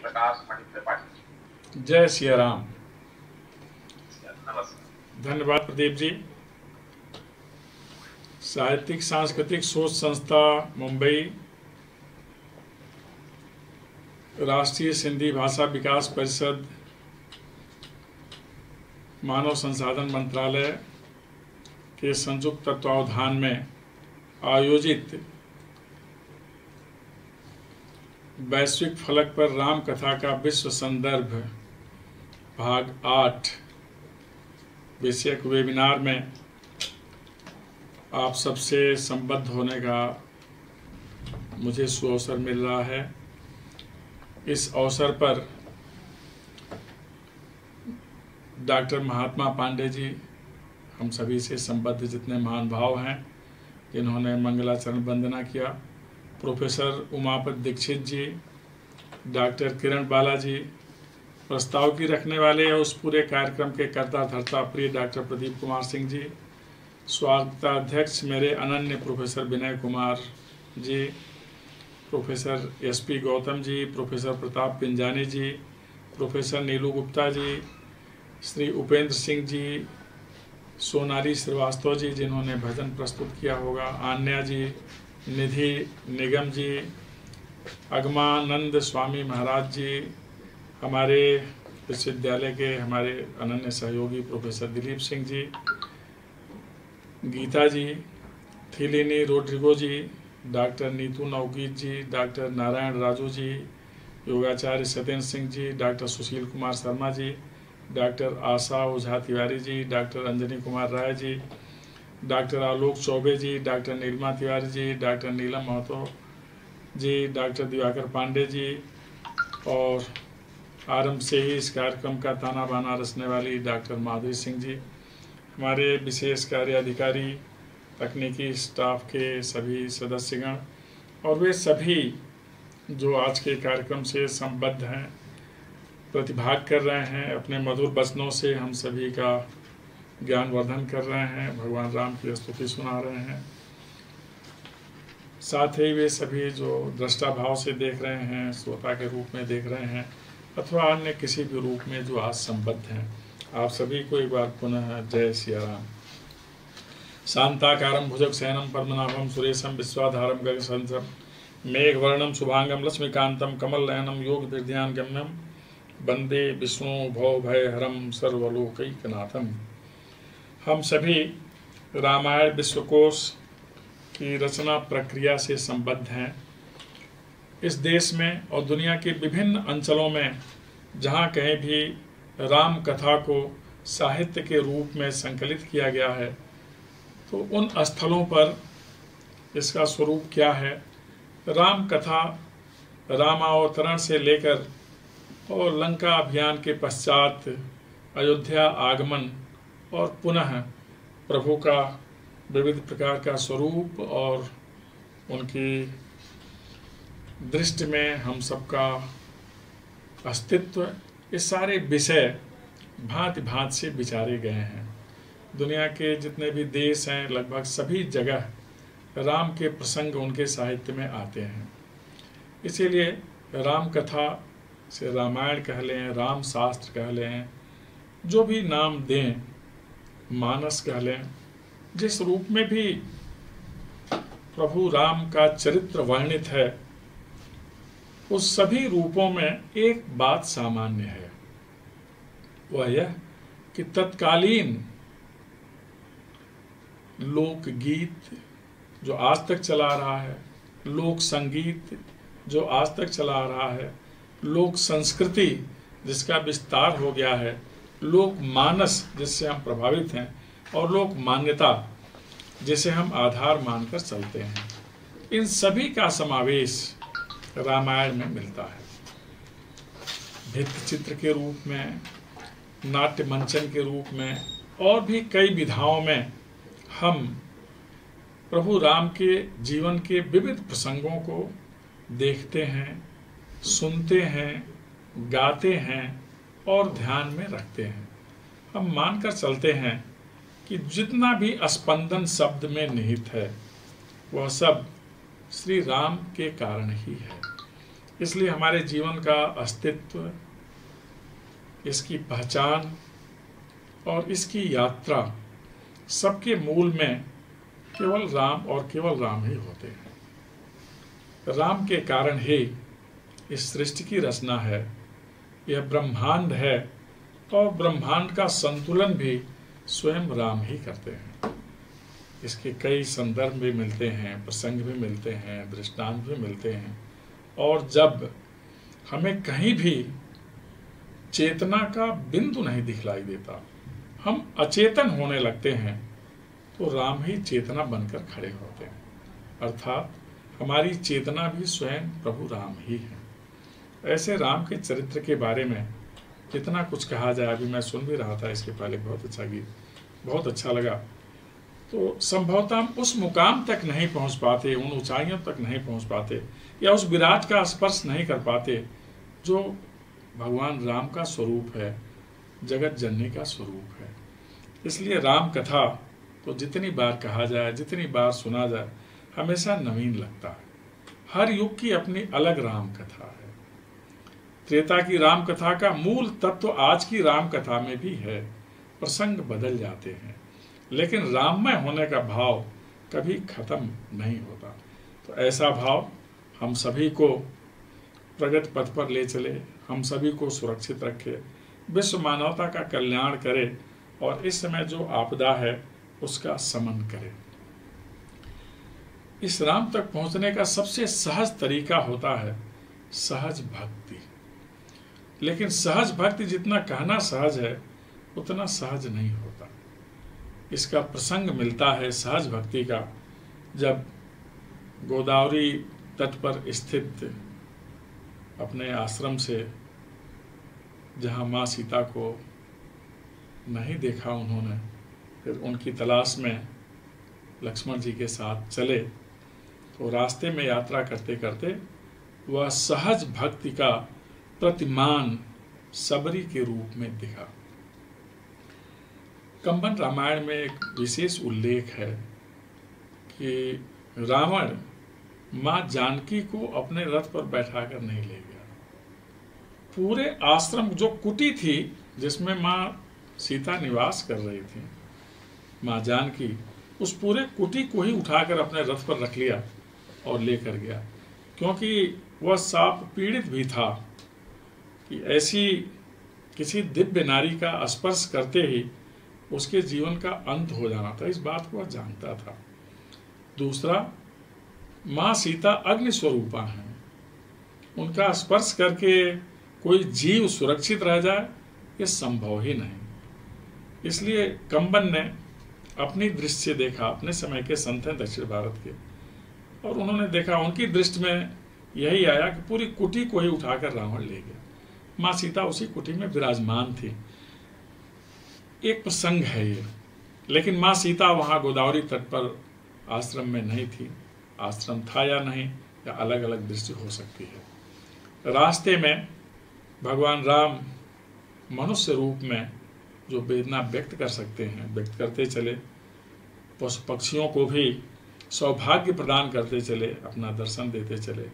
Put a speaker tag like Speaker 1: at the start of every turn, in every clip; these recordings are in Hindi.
Speaker 1: प्रकाश मणि त्रिपाठी।
Speaker 2: जय सिया राम।
Speaker 1: नमस्कार।
Speaker 2: धन्यवाद प्रदीप जी। साहित्यिक सांस्कृतिक सोच संस्था मुंबई, राष्ट्रीय सिंधी भाषा विकास परिषद, मानव संसाधन मंत्रालय के संयुक्त तत्वावधान में आयोजित वैश्विक फलक पर राम कथा का विश्व संदर्भ भाग 8 विषयक वेबिनार में आप सबसे संबद्ध होने का मुझे सुअवसर मिल रहा है। इस अवसर पर डॉक्टर महात्मा पांडे जी, हम सभी से संबद्ध जितने महान भाव हैं जिन्होंने मंगलाचरण वंदना किया, प्रोफेसर उमापत दीक्षित जी, डॉक्टर किरण बाला जी, प्रस्ताव की रखने वाले उस पूरे कार्यक्रम के कर्ता धर्ता प्रिय डॉक्टर प्रदीप कुमार सिंह जी, स्वागताध्यक्ष मेरे अनन्य professor Vinay Kumar ji, professor SP Gautam ji, professor Pratap Pinjani जी, प्रोफेसर नीलू गुप्ता जी, श्री उपेंद्र सिंह जी, सोनाली श्रीवास्तव जी जिन्होंने भजन प्रस्तुत किया होगा, आन्या जी, निधि निगम जी, अगमानंद स्वामी महाराज जी, हमारे विश्वविद्यालय के हमारे अनन्य सहयोगी प्रोफेसर दिलीप सिंह जी, गीता जी, थिलिनी रोड्रिगो जी, डॉक्टर नीतू नवगीत जी, doctor Narayan Raju ji, योगाचार्य Satyendra Singh ji, doctor Sushil Kumar Sharma ji, doctor आशा ओझा तिवारी जी, डॉक्टर अंजनी कुमार राय जी, डॉक्टर आलोक चौबे जी, डॉक्टर नीलिमा तिवारी जी, डॉक्टर नीलम महतो जी, डॉक्टर दिवाकर पांडे जी, और आरंभ से ही इस कार्यक्रम का ताना बाना रचने वाली डॉक्टर माधुरी सिंह जी, हमारे विशेष कार्य अधिकारी, तकनीकी स्टाफ के सभी सदस्यगण और वे सभी जो आज के कार्यक्रम से संबद्ध हैं, प्रतिभाग कर रहे हैं, अपने मधुर वचनों से हम सभी का ज्ञानवर्धन कर रहे हैं, भगवान राम की स्तुति सुना रहे हैं। साथ ही वे सभी जो दृष्टा भाव से देख रहे हैं, श्रोता के रूप में देख रहे हैं अथवा अन्य किसी भी रूप में जो आज संबद्ध हैं, आप सभी को एक बार पुनः जय सिया राम। शांताकारं भुजगशयनं पद्मनाभं सुरेशं विश्वाधारं गगनसदृशं मेघवर्णं शुभांगं लक्ष्मीकान्तं कमलनयनं योगविद्यानगम्यं वंदे विष्णु भवभयहरं सर्वलोकैकनाथं। हम सभी रामायण विश्वकोश की रचना प्रक्रिया से संबद्ध हैं। इस देश में और दुनिया के विभिन्न अंचलों में जहाँ कहीं भी राम कथा को साहित्य के रूप में संकलित किया गया है, तो उन स्थलों पर इसका स्वरूप क्या है, राम कथा रामावतरण से लेकर और लंका अभियान के पश्चात अयोध्या आगमन और पुनः प्रभु का विविध प्रकार का स्वरूप और उनकी दृष्टि में हम सबका अस्तित्व, ये सारे विषय भांति भांति से विचारे गए हैं। दुनिया के जितने भी देश हैं लगभग सभी जगह राम के प्रसंग उनके साहित्य में आते हैं। इसीलिए राम कथा से रामायण कह लें, राम शास्त्र कह लें, जो भी नाम दें, मानस कह लें, जिस रूप में भी प्रभु राम का चरित्र वर्णित है, उस सभी रूपों में एक बात सामान्य है, वह यह कि तत्कालीन लोकगीत जो आज तक चला रहा है, लोक संगीत जो आज तक चला रहा है, लोक संस्कृति जिसका विस्तार हो गया है, लोक मानस जिससे हम प्रभावित हैं और लोक मान्यता जिसे हम आधार मानकर चलते हैं, इन सभी का समावेश रामायण में मिलता है। भित्ति चित्र के रूप में, नाट्य मंचन के रूप में और भी कई विधाओं में हम प्रभु राम के जीवन के विविध प्रसंगों को देखते हैं, सुनते हैं, गाते हैं और ध्यान में रखते हैं। हम मानकर चलते हैं कि जितना भी स्पंदन शब्द में निहित है वह सब श्री राम के कारण ही है। इसलिए हमारे जीवन का अस्तित्व, इसकी पहचान और इसकी यात्रा सबके मूल में केवल राम और केवल राम ही होते हैं। राम के कारण ही इस सृष्टि की रचना है, यह ब्रह्मांड है, और ब्रह्मांड का संतुलन भी स्वयं राम ही करते हैं। इसके कई संदर्भ भी मिलते हैं, प्रसंग भी मिलते हैं, दृष्टांत भी मिलते हैं। और जब हमें कहीं भी चेतना का बिंदु नहीं दिखलाई देता, हम अचेतन होने लगते हैं, तो राम ही चेतना बनकर खड़े होते हैं। अर्थात हमारी चेतना भी स्वयं प्रभु राम ही है। ऐसे राम के चरित्र के बारे में जितना कुछ कहा जाए, अभी मैं सुन भी रहा था इसके पहले, बहुत अच्छा गीत, बहुत अच्छा लगा। तो संभवतः हम उस मुकाम तक नहीं पहुंच पाते, उन ऊंचाइयों तक नहीं पहुंच पाते, या उस विराट का स्पर्श नहीं कर पाते जो भगवान राम का स्वरूप है, जगत जननी का स्वरूप है। इसलिए राम कथा तो जितनी बार कहा जाए, जितनी बार सुना जाए, हमेशा नवीन लगता है। हर युग की अपनी अलग राम कथा है। त्रेता की राम कथा का मूल तत्व आज की राम कथा में भी है। प्रसंग बदल जाते हैं, लेकिन राममय होने का भाव कभी खत्म नहीं होता। तो ऐसा भाव हम सभी को प्रगति पथ पर ले चले, हम सभी को सुरक्षित रखे, विश्व मानवता का कल्याण करे, और इस समय जो आपदा है उसका शमन करे। इस राम तक पहुंचने का सबसे सहज तरीका होता है सहज भक्ति। लेकिन सहज भक्ति जितना कहना सहज है, उतना सहज नहीं होता। इसका प्रसंग मिलता है सहज भक्ति का, जब गोदावरी तट पर स्थित अपने आश्रम से, जहाँ माँ सीता को नहीं देखा उन्होंने, फिर उनकी तलाश में लक्ष्मण जी के साथ चले, तो रास्ते में यात्रा करते करते वह सहज भक्ति का प्रतिमान सबरी के रूप में दिखा। कंबन रामायण में एक विशेष उल्लेख है कि रावण मां जानकी को अपने रथ पर बैठाकर नहीं ले गया। पूरे आश्रम, जो कुटी थी जिसमें मां सीता निवास कर रही थी, मां जानकी, उस पूरे कुटी को ही उठाकर अपने रथ पर रख लिया और लेकर गया, क्योंकि वह साप पीड़ित भी था कि ऐसी किसी दिव्य नारी का स्पर्श करते ही उसके जीवन का अंत हो जाना था। इस बात को वह जानता था। दूसरा, माँ सीता अग्नि स्वरूपा हैं, उनका स्पर्श करके कोई जीव सुरक्षित रह जाए, ये संभव ही नहीं। इसलिए कंबन ने अपनी दृष्टि से देखा, अपने समय के संत हैं दक्षिण भारत के, और उन्होंने देखा, उनकी दृष्टि में यही आया कि पूरी कुटी को ही उठाकर रावण ले गया। माँ सीता उसी कुटी में विराजमान थी। एक प्रसंग है ये, लेकिन माँ सीता वहाँ गोदावरी तट पर आश्रम में नहीं थी। आश्रम था या नहीं, या अलग अलग दृष्टि हो सकती है। रास्ते में भगवान राम मनुष्य रूप में जो वेदना व्यक्त कर सकते हैं, व्यक्त करते चले। पशु पक्षियों को भी सौभाग्य प्रदान करते चले, अपना दर्शन देते चले।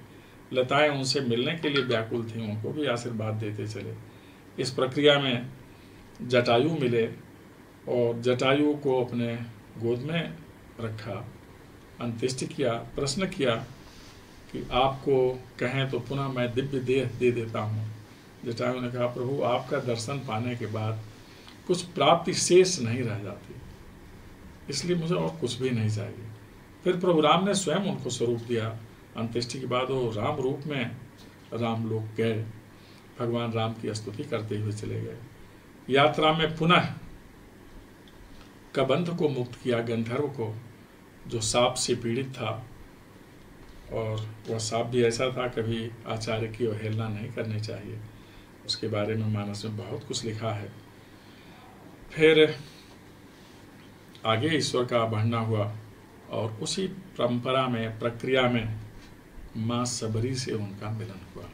Speaker 2: लताएं उनसे मिलने के लिए व्याकुल थीं, उनको भी आशीर्वाद देते चले। इस प्रक्रिया में जटायु मिले और जटायु को अपने गोद में रखा, अंत्येष्टि किया, प्रश्न किया कि आपको कहें तो पुनः मैं दिव्य देह दे देता हूँ। जटायु ने कहा, प्रभु आपका दर्शन पाने के बाद कुछ प्राप्ति शेष नहीं रह जाती, इसलिए मुझे और कुछ भी नहीं चाहिए। फिर प्रभु राम ने स्वयं उनको स्वरूप दिया। अंत्येष्टि के बाद वो राम रूप में रामलोक गए, भगवान राम की स्तुति करते हुए चले गए। यात्रा में पुनः कबंध को मुक्त किया, गंधर्व को, जो सांप से पीड़ित था, और वह सांप भी ऐसा था, कभी आचार्य की अवहेलना नहीं करनी चाहिए। उसके बारे में मानस में बहुत कुछ लिखा है। फिर आगे ईश्वर का बढ़ना हुआ, और उसी परंपरा में, प्रक्रिया में माँ सबरी से उनका मिलन हुआ,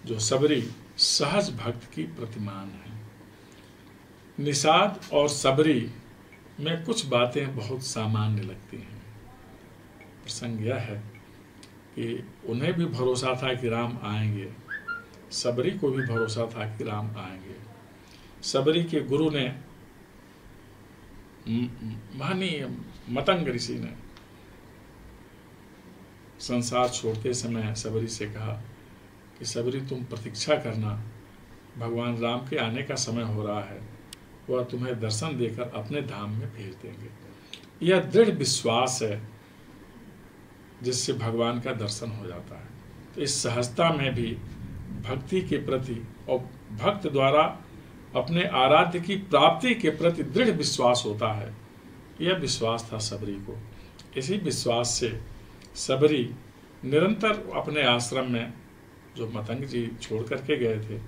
Speaker 2: जो सबरी सहज भक्त की प्रतिमान है। निषाद और सबरी में कुछ बातें बहुत सामान्य लगती हैं। प्रसंग यह है कि उन्हें भी भरोसा था कि राम आएंगे, सबरी को भी भरोसा था कि राम आएंगे। सबरी के गुरु ने, माननीय मतंग ऋषि ने संसार छोड़ते समय सबरी से कहा कि सबरी तुम प्रतीक्षा करना, भगवान राम के आने का समय हो रहा है, वह तुम्हें दर्शन देकर अपने धाम में भेज देंगे। यह दृढ़ विश्वास है जिससे भगवान का दर्शन हो जाता है। तो इस सहजता में भी भक्ति के प्रति और भक्त द्वारा अपने आराध्य की प्राप्ति के प्रति दृढ़ विश्वास होता है। यह विश्वास था सबरी को। इसी विश्वास से सबरी निरंतर अपने आश्रम में, जो मतंग जी छोड़ करके गए थे,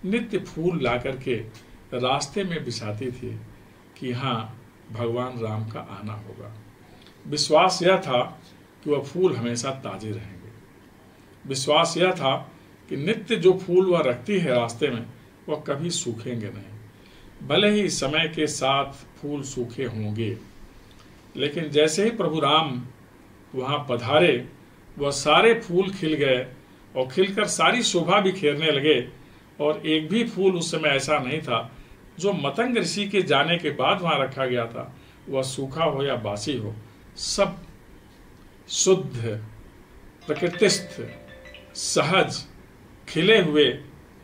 Speaker 2: नित्य फूल ला करके रास्ते में बिछाती थी कि हाँ, भगवान राम का आना होगा। विश्वास यह था कि वह फूल हमेशा ताजे रहेंगे। विश्वास यह था कि नित्य जो फूल वह रखती है रास्ते में, वह कभी सूखेंगे नहीं। भले ही समय के साथ फूल सूखे होंगे, लेकिन जैसे ही प्रभु राम वहाँ पधारे, वह सारे फूल खिल गए और खिलकर सारी शोभा बिखेरने लगे। और एक भी फूल उस समय ऐसा नहीं था जो मतंग ऋषि के जाने के बाद वहाँ रखा गया था, वह सूखा हो या बासी हो, सब शुद्ध, प्रकृतिस्थ, सहज, खिले हुए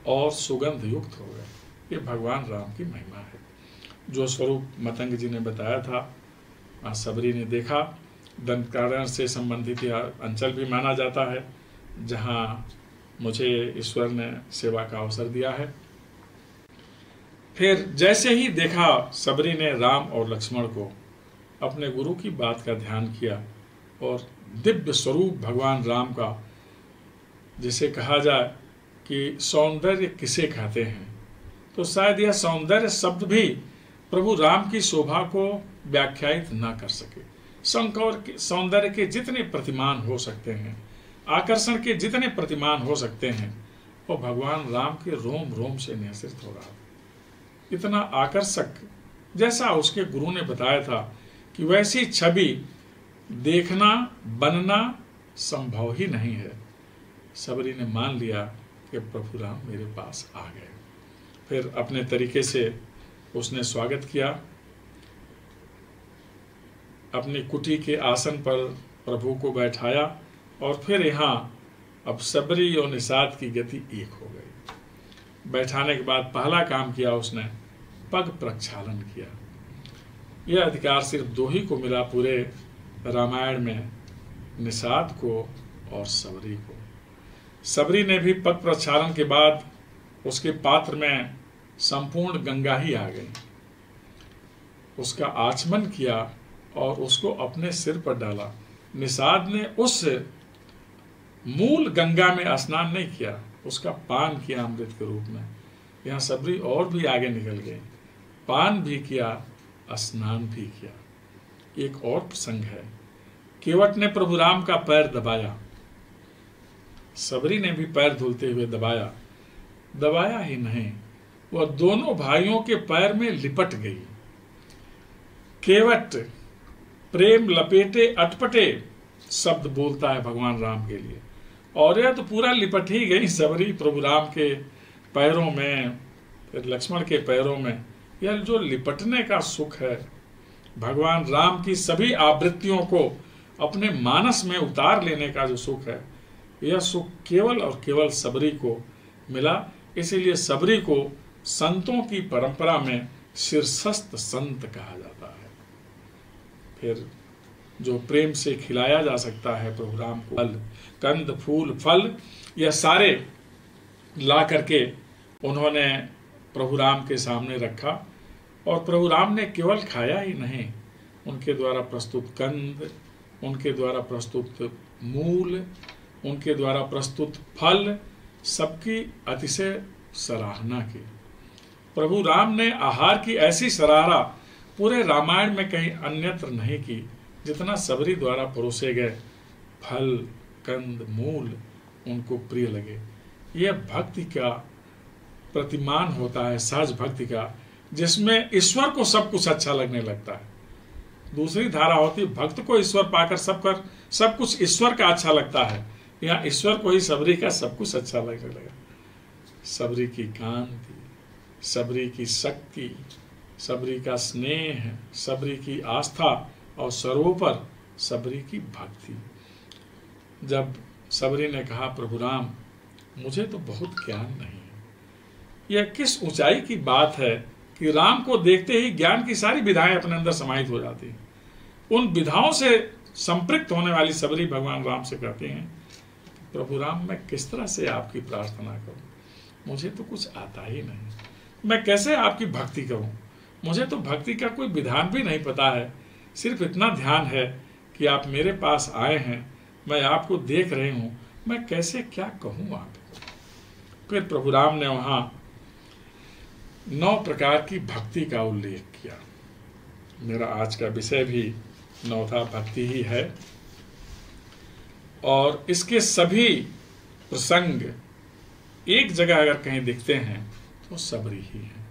Speaker 2: और सुगंध युक्त हो गए। ये भगवान राम की महिमा है। जो स्वरूप मतंग जी ने बताया था, सबरी ने देखा। दंडकारण्य से संबंधित यह अंचल भी माना जाता है जहाँ मुझे ईश्वर ने सेवा का अवसर दिया है। फिर जैसे ही देखा, सबरी ने राम और लक्ष्मण को अपने गुरु की बात का ध्यान किया और दिव्य स्वरूप भगवान राम का, जिसे कहा जाए कि सौंदर्य किसे कहते हैं, तो शायद यह सौंदर्य शब्द भी प्रभु राम की शोभा को व्याख्यायित न कर सके। सौंदर्य के जितने प्रतिमान हो सकते हैं, आकर्षण के जितने प्रतिमान हो सकते हैं, वो भगवान राम के रोम रोम से निःसृत हो रहा। इतना आकर्षक, जैसा उसके गुरु ने बताया था कि वैसी छवि देखना, बनना संभव ही नहीं है। सबरी ने मान लिया कि प्रभु राम मेरे पास आ गए। फिर अपने तरीके से उसने स्वागत किया। अपनी कुटी के आसन पर प्रभु को बैठाया और फिर यहाँ अब सबरी और निषाद की गति एक हो गई। बैठाने के बाद पहला काम किया उसने, पग प्रक्षालन किया। यह अधिकार सिर्फ दो ही को मिला पूरे रामायण में, निषाद को और सबरी को। सबरी ने भी पग प्रक्षालन के बाद उसके पात्र में संपूर्ण गंगा ही आ गई। उसका आचमन किया और उसको अपने सिर पर डाला। निषाद ने उस मूल गंगा में स्नान नहीं किया, उसका पान किया अमृत के रूप में। यहाँ सबरी और भी आगे निकल गई, पान भी किया, स्नान भी किया। एक और प्रसंग है, केवट ने प्रभु राम का पैर दबाया, सबरी ने भी पैर धुलते हुए दबाया। दबाया ही नहीं, वह दोनों भाइयों के पैर में लिपट गई। केवट प्रेम लपेटे अटपटे शब्द बोलता है भगवान राम के लिए, और यह तो पूरा लिपट ही गई सबरी प्रभु राम के पैरों में, फिर लक्ष्मण के पैरों में। यह जो लिपटने का सुख है, भगवान राम की सभी आवृत्तियों को अपने मानस में उतार लेने का जो सुख है, यह सुख केवल और केवल सबरी को मिला। इसीलिए सबरी को संतों की परंपरा में शीर्षस्थ संत कहा जाता है। फिर जो प्रेम से खिलाया जा सकता है प्रभु राम को, फल, कंद, फूल, फल, यह सारे ला करके उन्होंने प्रभु राम के सामने रखा। और प्रभु राम ने केवल खाया ही नहीं, उनके द्वारा प्रस्तुत कंद, उनके द्वारा प्रस्तुत मूल, उनके द्वारा प्रस्तुत फल, सबकी अतिशय सराहना की। प्रभु राम ने आहार की ऐसी सराहना पूरे रामायण में कहीं अन्यत्र नहीं की जितना सबरी द्वारा परोसे गए फल, कंद, मूल उनको प्रिय लगे। यह भक्ति का प्रतिमान होता है, सहज भक्ति का, जिसमें ईश्वर को सब कुछ अच्छा लगने लगता है। दूसरी धारा होती है, भक्त को ईश्वर पाकर सब कुछ ईश्वर का अच्छा लगता है, यहाँ ईश्वर को ही सबरी का सब कुछ अच्छा लगने लगा। सबरी की कांति, सबरी की शक्ति, सबरी का स्नेह, सबरी की आस्था और सर्वोपर सबरी की भक्ति। जब सबरी ने कहा, प्रभु राम मुझे तो बहुत ज्ञान नहीं है, यह किस ऊंचाई की बात है कि राम को देखते ही ज्ञान की सारी विधाएं अपने अंदर समाहित हो जाती हैं। उन विधाओं से संपृक्त होने वाली सबरी भगवान राम से कहते हैं, प्रभु राम मैं किस तरह से आपकी प्रार्थना करूं, मुझे तो कुछ आता ही नहीं, मैं कैसे आपकी भक्ति करूं, मुझे तो भक्ति का कोई विधान भी नहीं पता है, सिर्फ इतना ध्यान है कि आप मेरे पास आए हैं, मैं आपको देख रही हूं, मैं कैसे क्या कहूं आपको। फिर प्रभु राम ने वहां 9 प्रकार की भक्ति का उल्लेख किया। मेरा आज का विषय भी 9वां भक्ति ही है और इसके सभी प्रसंग एक जगह अगर कहीं दिखते हैं तो सबरी ही है।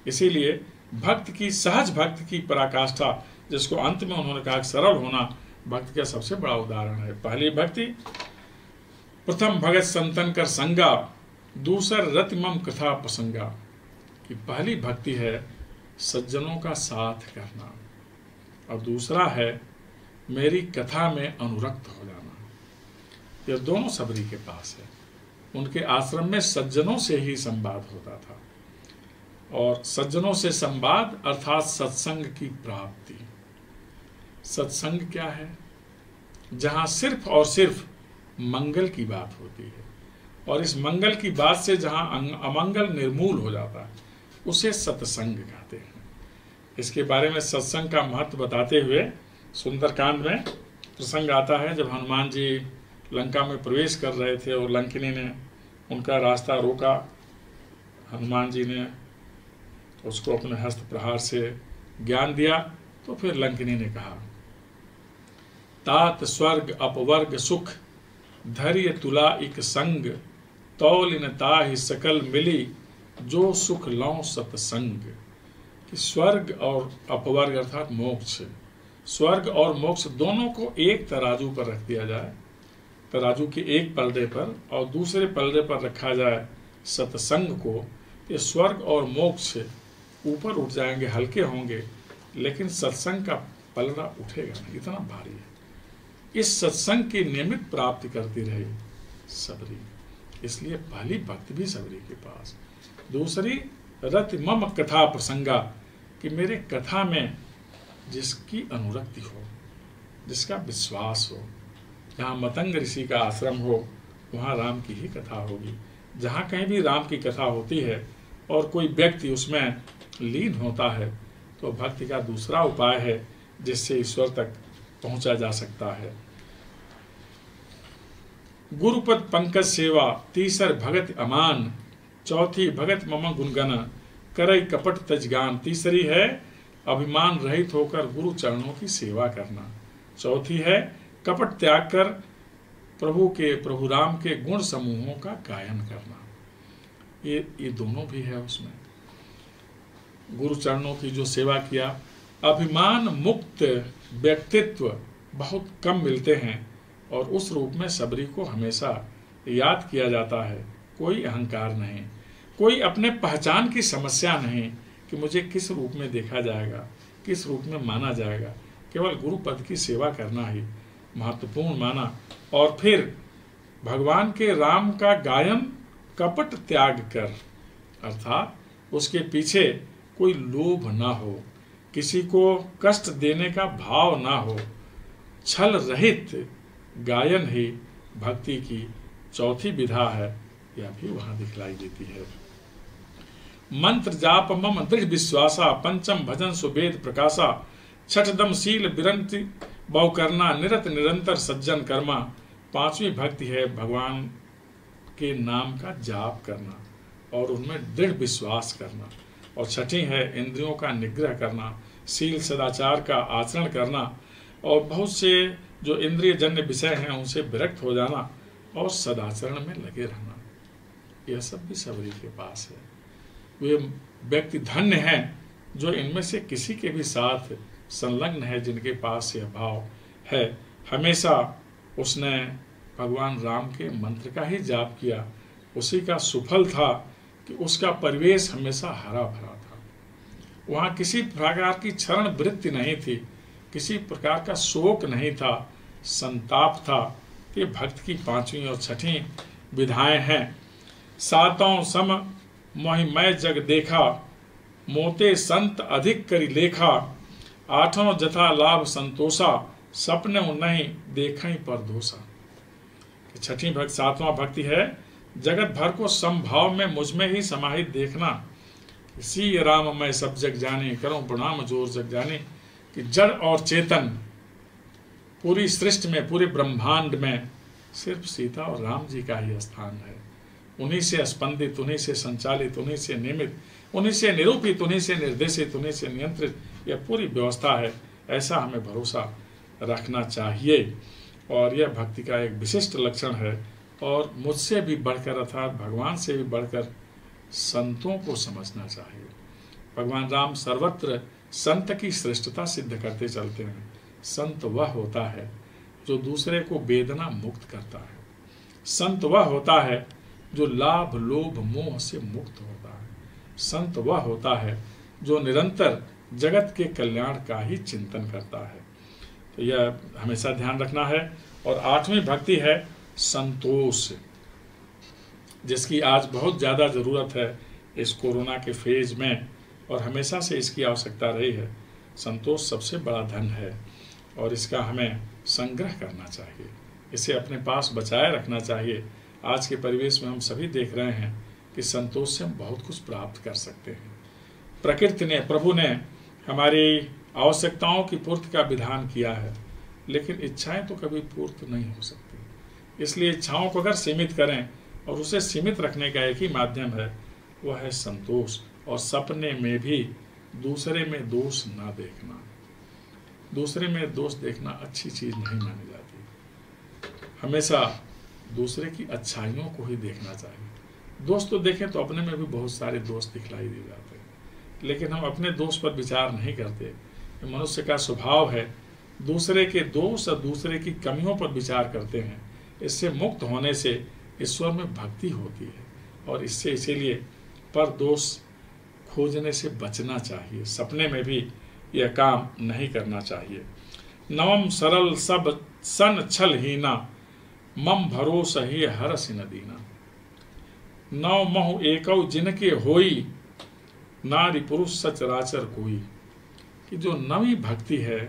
Speaker 2: इसीलिए भक्त की, सहज भक्त की पराकाष्ठा, जिसको अंत में उन्होंने कहा सरल होना, भक्त का सबसे बड़ा उदाहरण है। पहली भक्ति, प्रथम भगत संतन कर संगा, दूसर रति मम कथा प्रसंगा। कि पहली भक्ति है सज्जनों का साथ करना और दूसरा है मेरी कथा में अनुरक्त हो जाना। ये दोनों सबरी के पास है। उनके आश्रम में सज्जनों से ही संवाद होता था और सज्जनों से संवाद अर्थात सत्संग की प्राप्ति। सत्संग क्या है? जहां सिर्फ और सिर्फ मंगल की बात होती है और इस मंगल की बात से जहां अमंगल निर्मूल हो जाता है उसे सत्संग कहते हैं। इसके बारे में सत्संग का महत्व बताते हुए सुंदरकांड में प्रसंग आता है, जब हनुमान जी लंका में प्रवेश कर रहे थे और लंकिनी ने उनका रास्ता रोका। हनुमान जी ने उसको अपने हस्त प्रहार से ज्ञान दिया तो फिर लंकिनी ने कहा, तात स्वर्ग अपवर्ग सुख, धैर्य तुला इक संग, तौलिन ताहि सकल मिली, जो सुख लौ सत्संग। कि स्वर्ग और अपवर्ग अर्थात मोक्ष, स्वर्ग और मोक्ष दोनों को एक तराजू पर रख दिया जाए, तराजू के एक पलड़े पर, और दूसरे पलड़े पर रखा जाए सत्संग को, ये स्वर्ग और मोक्ष ऊपर उठ जाएंगे, हल्के होंगे, लेकिन सत्संग का पलड़ा उठेगा नहीं, इतना भारी है। इस सत्संग की नियमित प्राप्ति करती रही सबरी, इसलिए पहली भक्ति भी सबरी के पास। दूसरी रति मम कथा प्रसंगा, कि मेरे कथा में जिसकी अनुरक्ति हो, जिसका विश्वास हो। जहाँ मतंग ऋषि का आश्रम हो वहाँ राम की ही कथा होगी। जहाँ कहीं भी राम की कथा होती है और कोई व्यक्ति उसमें लीन होता है तो भक्ति का दूसरा उपाय है जिससे ईश्वर तक पहुंचा जा सकता है। गुरुपद पंकज सेवा, तीसर भगत अमान, चौथी भगत मम गुणगन, करई कपट तजगान। तीसरी है अभिमान रहित होकर गुरु चरणों की सेवा करना। चौथी है कपट त्याग कर प्रभु राम के गुण समूहों का गायन करना। ये दोनों भी है उसमें। गुरु चरणों की जो सेवा किया, अभिमान मुक्त व्यक्तित्व बहुत कम मिलते हैं और उस रूप में सबरी को हमेशा याद किया जाता है। कोई अहंकार नहीं, कोई अपने पहचान की समस्या नहीं कि मुझे किस रूप में देखा जाएगा, किस रूप में माना जाएगा। केवल गुरु पद की सेवा करना ही महत्वपूर्ण माना। और फिर भगवान के राम का गायन कपट त्याग कर, अर्थात उसके पीछे कोई लोभ ना हो, किसी को कष्ट देने का भाव ना हो, छल रहित गायन ही भक्ति की चौथी विधा है। यह भी वहां दिखलाई देती है। मंत्र जाप मम दृढ़ विश्वासा, पंचम भजन सुवेद प्रकाशा, छठदम शील विरंति बहु करना, निरत निरंतर सज्जन कर्मा। पांचवी भक्ति है भगवान के नाम का जाप करना और उनमें दृढ़ विश्वास करना। और छठी है इंद्रियों का निग्रह करना, शील सदाचार का आचरण करना और बहुत से जो इंद्रिय जन्य विषय हैं उनसे विरक्त हो जाना और सदाचरण में लगे रहना। यह सब भी सबरी के पास है। वे व्यक्ति धन्य हैं जो इनमें से किसी के भी साथ संलग्न है, जिनके पास यह भाव है। हमेशा उसने भगवान राम के मंत्र का ही जाप किया, उसी का सुफल था कि उसका परिवेश हमेशा हरा भरा था। वहाँ किसी प्रकार की क्षरण वृत्ति नहीं थी, किसी प्रकार का शोक नहीं था, संताप था। कि भक्त की 5वीं और 6वीं विधाएं हैं। सातों सम मोहि मैं जग देखा, मोते संत अधिक करी लेखा, 8 जथा लाभ संतोषा, सपने नहीं देखई पर दोषा। 6वीं भक्ति 7वां भक्ति है, जगत भर को समभाव में मुझ में ही समाहित देखना। सी राम मैं सब जग जाने, करूं प्रणाम जोर जग जाने। कि जड़ और चेतन पूरी सृष्टि में, पूरे ब्रह्मांड में सिर्फ सीता और राम जी का ही स्थान है। उन्हीं से स्पंदित, उन्हीं से संचालित, उन्हीं से नियमित, उन्हीं से निरूपित, उन्हीं से निर्देशित, उन्हीं से नियंत्रित यह पूरी व्यवस्था है। ऐसा हमें भरोसा रखना चाहिए और यह भक्ति का एक विशिष्ट लक्षण है। और मुझसे भी बढ़कर अर्थात भगवान से भी बढ़कर संतों को समझना चाहिए। भगवान राम सर्वत्र संत की श्रेष्ठता सिद्ध करते चलते हैं। संत वह होता है जो दूसरे को वेदना मुक्त करता है। संत वह होता है जो लाभ लोभ मोह से मुक्त होता है। संत वह होता है जो निरंतर जगत के कल्याण का ही चिंतन करता है। तो यह हमेशा ध्यान रखना है। और 8वीं भक्ति है संतोष, जिसकी आज बहुत ज़्यादा ज़रूरत है इस कोरोना के फेज में, और हमेशा से इसकी आवश्यकता रही है। संतोष सबसे बड़ा धन है और इसका हमें संग्रह करना चाहिए, इसे अपने पास बचाए रखना चाहिए। आज के परिवेश में हम सभी देख रहे हैं कि संतोष से हम बहुत कुछ प्राप्त कर सकते हैं। प्रकृति ने, प्रभु ने हमारी आवश्यकताओं की पूर्ति का विधान किया है, लेकिन इच्छाएं तो कभी पूर्त नहीं हो सकती। इसलिए इच्छाओं को अगर सीमित करें, और उसे सीमित रखने का एक ही माध्यम है, वह है संतोष। और सपने में भी दूसरे में दोष ना देखना। दूसरे में दोष देखना अच्छी चीज नहीं मानी जाती। हमेशा दूसरे की अच्छाइयों को ही देखना चाहिए। दोष तो देखें तो अपने में भी बहुत सारे दोष दिखलाई दे जाते हैं, लेकिन हम अपने दोष पर विचार नहीं करते। मनुष्य का स्वभाव है दूसरे के दोष और दूसरे की कमियों पर विचार करते हैं। इससे मुक्त होने से ईश्वर में भक्ति होती है, और इससे इसीलिए पर दोष खोजने से बचना चाहिए। सपने में भी यह काम नहीं करना चाहिए। नवम सरल सब सन छल हीना, मम भरोस ही हरस न दीना। नव महु एकौ जिनके होई, नारी पुरुष सचराचर कोई। कि जो नवी भक्ति है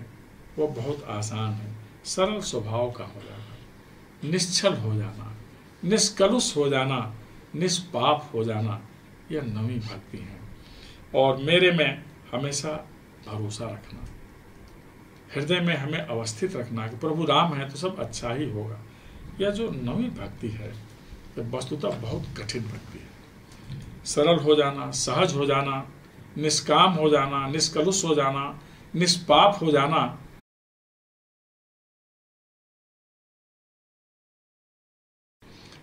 Speaker 2: वो बहुत आसान है। सरल स्वभाव का हो जाना, निश्चल हो जाना, निष्कलुष हो जाना, निष्पाप हो जाना, यह नवी भक्ति है। और मेरे में हमेशा भरोसा रखना, हृदय में हमें अवस्थित रखना कि प्रभु राम है तो सब अच्छा ही होगा। यह जो नवी भक्ति है यह वस्तुतः बहुत कठिन भक्ति है। सरल हो जाना, सहज हो जाना, निष्काम हो जाना, निष्कलुष हो जाना, निष्पाप हो जाना,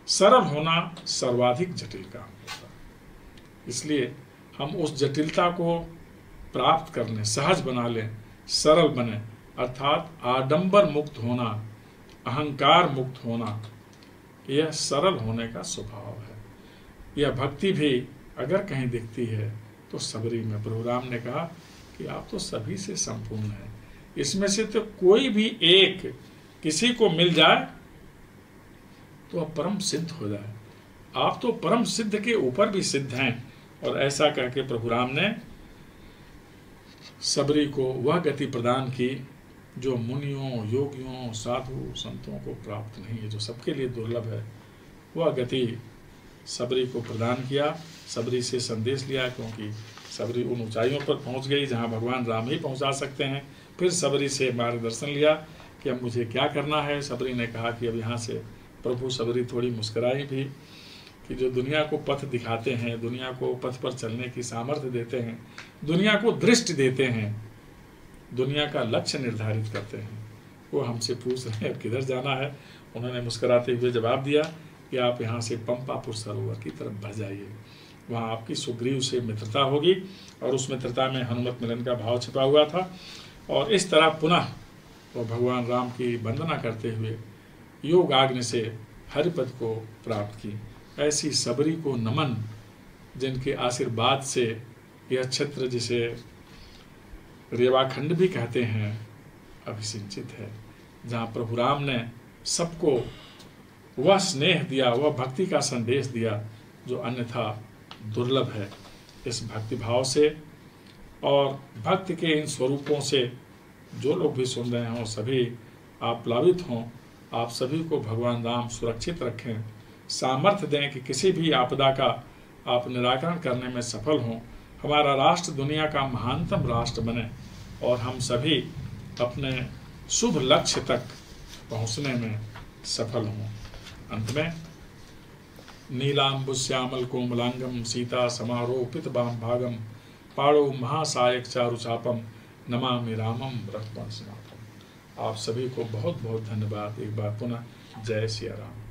Speaker 2: सरल होना सर्वाधिक जटिल काम होता है। इसलिए हम उस जटिलता को प्राप्त कर लें, सहज बना लें, सरल बने, अर्थात आडंबर मुक्त होना, अहंकार मुक्त होना, यह सरल होने का स्वभाव है। यह भक्ति भी अगर कहीं दिखती है तो सबरी में। प्रभु राम ने कहा कि आप तो सभी से संपूर्ण हैं, इसमें से तो कोई भी एक किसी को मिल जाए तो वह परम सिद्ध हो जाए। आप तो परम सिद्ध के ऊपर भी सिद्ध हैं। और ऐसा करके प्रभु राम ने सबरी को वह गति प्रदान की जो मुनियों, योगियों, साधु, संतों को प्राप्त नहीं है, जो सबके लिए दुर्लभ है। वह गति सबरी को प्रदान किया। सबरी से संदेश लिया, क्योंकि सबरी उन ऊंचाइयों पर पहुंच गई जहां भगवान राम ही पहुंचा सकते हैं। फिर सबरी से मार्गदर्शन लिया कि अब मुझे क्या करना है। सबरी ने कहा कि अब यहाँ से, प्रभु सबरी थोड़ी मुस्कुराई भी कि जो दुनिया को पथ दिखाते हैं, दुनिया को पथ पर चलने की सामर्थ्य देते हैं, दुनिया को दृष्टि देते हैं, दुनिया का लक्ष्य निर्धारित करते हैं, वो हमसे पूछ रहे हैं किधर जाना है। उन्होंने मुस्कुराते हुए जवाब दिया कि आप यहाँ से पंपापुर सरोवर की तरफ बढ़ जाइए, वहाँ आपकी सुग्रीव से मित्रता होगी। और उस मित्रता में हनुमत मिलन का भाव छिपा हुआ था। और इस तरह पुनः वो भगवान राम की वंदना करते हुए योगाग्नि से हरिपद को प्राप्त की। ऐसी सबरी को नमन, जिनके आशीर्वाद से यह क्षेत्र, जिसे रेवाखंड भी कहते हैं, अभिसिंचित है, जहाँ प्रभु राम ने सबको वह स्नेह दिया, वह भक्ति का संदेश दिया जो अन्यथा दुर्लभ है। इस भक्ति भाव से और भक्ति के इन स्वरूपों से जो लोग भी सुन रहे हों, सभी आप प्लावित हों। आप सभी को भगवान राम सुरक्षित रखें, सामर्थ्य दें कि किसी भी आपदा का आप निराकरण करने में सफल हों। हमारा राष्ट्र दुनिया का महानतम राष्ट्र बने और हम सभी अपने शुभ लक्ष्य तक पहुँचने में सफल हों। अंत में नीलांबुश्यामल कोमलांगम सीता समारोपित बाम भागम पाड़ो महासायक चारुचापम नमामि रामम रघुवंशनाथम। आप सभी को बहुत बहुत धन्यवाद। एक बार पुनः जय सिया राम।